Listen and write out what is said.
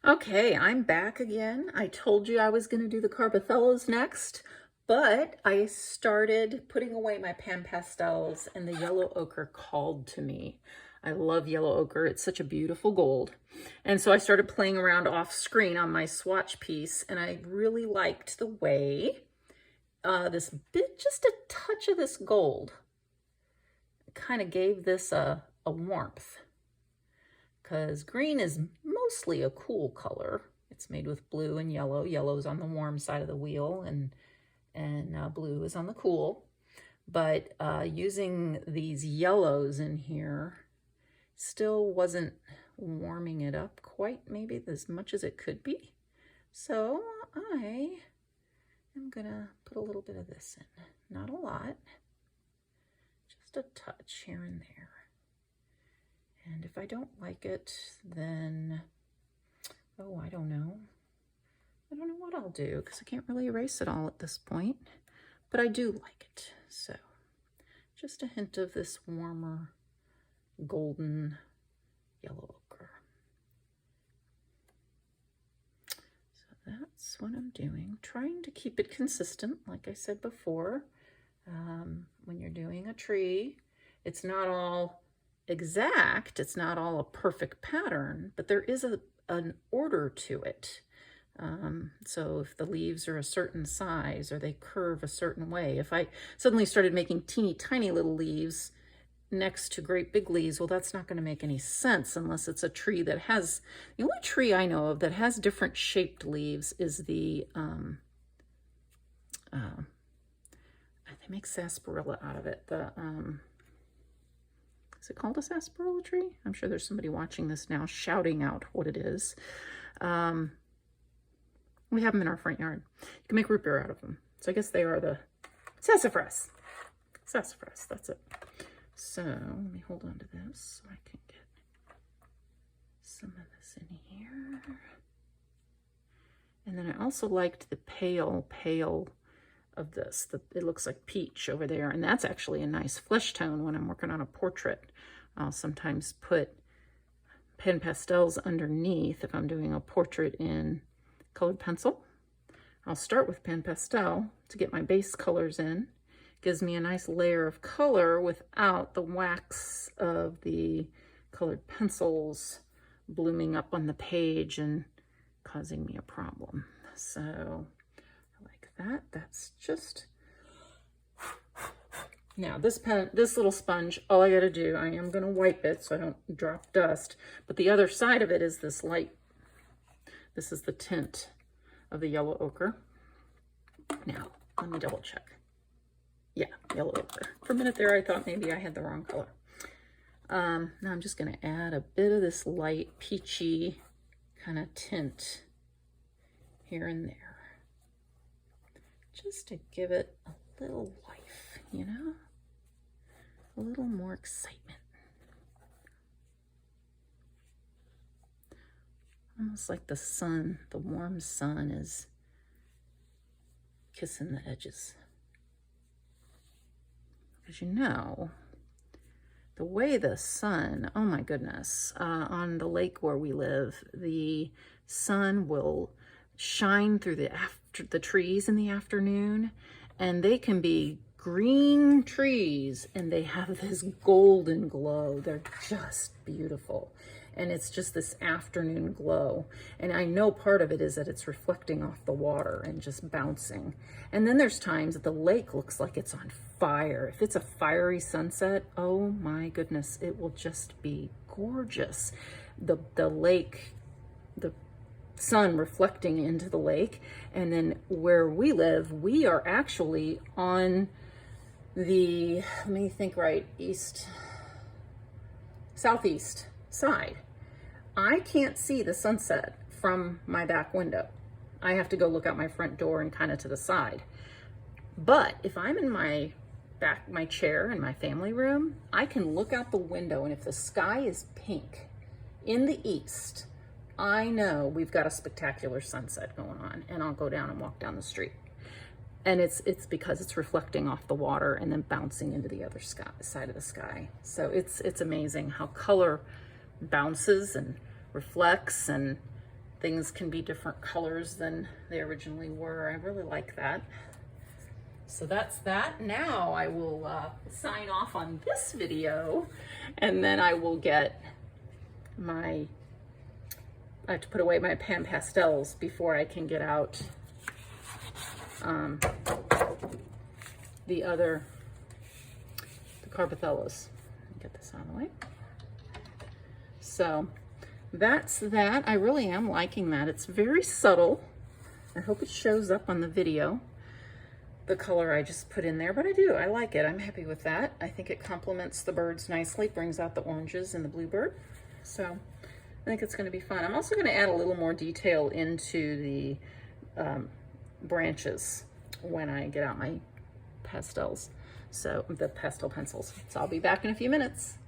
Okay, I'm back again. I told you I was going to do the Carbothellas next, but I started putting away my pan pastels and the yellow ochre called to me. I love yellow ochre. It's such a beautiful gold. And so I started playing around off screen on my swatch piece, and I really liked the way this bit, just a touch of this gold, kind of gave this a warmth, because green is mostly a cool color. It's made with blue and yellow. Yellow's on the warm side of the wheel, and blue is on the cool. But using these yellows in here still wasn't warming it up quite maybe as much as it could be. So I am gonna put a little bit of this in. Not a lot, just a touch here and there. And if I don't like it, then, oh, I don't know. I don't know what I'll do because I can't really erase it all at this point, but I do like it. So just a hint of this warmer golden yellow ochre. So that's what I'm doing, trying to keep it consistent. Like I said before, when you're doing a tree, it's not all exact, it's not all a perfect pattern, but there is an order to it. So if the leaves are a certain size or they curve a certain way, if I suddenly started making teeny tiny little leaves next to great big leaves, well, that's not going to make any sense unless it's a tree that has, the only tree I know of that has different shaped leaves is the they make sarsaparilla out of it. Is it called a sarsaparilla tree? I'm sure there's somebody watching this now shouting out what it is. We have them in our front yard. You can make root beer out of them. So I guess they are the sassafras. Sassafras, that's it. So let me hold on to this so I can get some of this in here. And then I also liked the pale of this. It looks like peach over there, and that's actually a nice flesh tone when I'm working on a portrait. I'll sometimes put pen pastels underneath if I'm doing a portrait in colored pencil. I'll start with pen pastel to get my base colors in. Gives me a nice layer of color without the wax of the colored pencils blooming up on the page and causing me a problem. So that. That's just, now this little sponge, all I got to do, I am going to wipe it so I don't drop dust, but the other side of it is this light. This is the tint of the yellow ochre. Now let me double check. Yeah, yellow ochre. For a minute there I thought maybe I had the wrong color. Now I'm just going to add a bit of this light peachy kind of tint here and there, just to give it a little life, you know, a little more excitement. Almost like the sun, the warm sun is kissing the edges. Because you know, the way the sun, oh my goodness, on the lake where we live, the sun will shine through the trees in the afternoon, and they can be green trees and they have this golden glow. They're just beautiful, and it's just this afternoon glow. And I know part of it is that it's reflecting off the water and just bouncing. And then there's times that the lake looks like it's on fire. If it's a fiery sunset, oh my goodness, it will just be gorgeous. The lake, the sun reflecting into the lake. And then where we live, we are actually on the, let me think right, southeast side. I can't see the sunset from my back window. I have to go look out my front door and kind of to the side. But if I'm in my chair in my family room, I can look out the window, and if the sky is pink in the east, I know we've got a spectacular sunset going on, and I'll go down and walk down the street. And it's because it's reflecting off the water and then bouncing into the other side of the sky. So it's amazing how color bounces and reflects, and things can be different colors than they originally were. I really like that. So that's that. Now I will sign off on this video, and then I will get I have to put away my pan pastels before I can get out the Carbothellas. Get this out of the way. So that's that. I really am liking that. It's very subtle. I hope it shows up on the video, the color I just put in there, but I like it. I'm happy with that. I think it complements the birds nicely, brings out the oranges and the bluebird. So I think it's going to be fun. I'm also going to add a little more detail into the branches when I get out my pastels. So the pastel pencils. So I'll be back in a few minutes.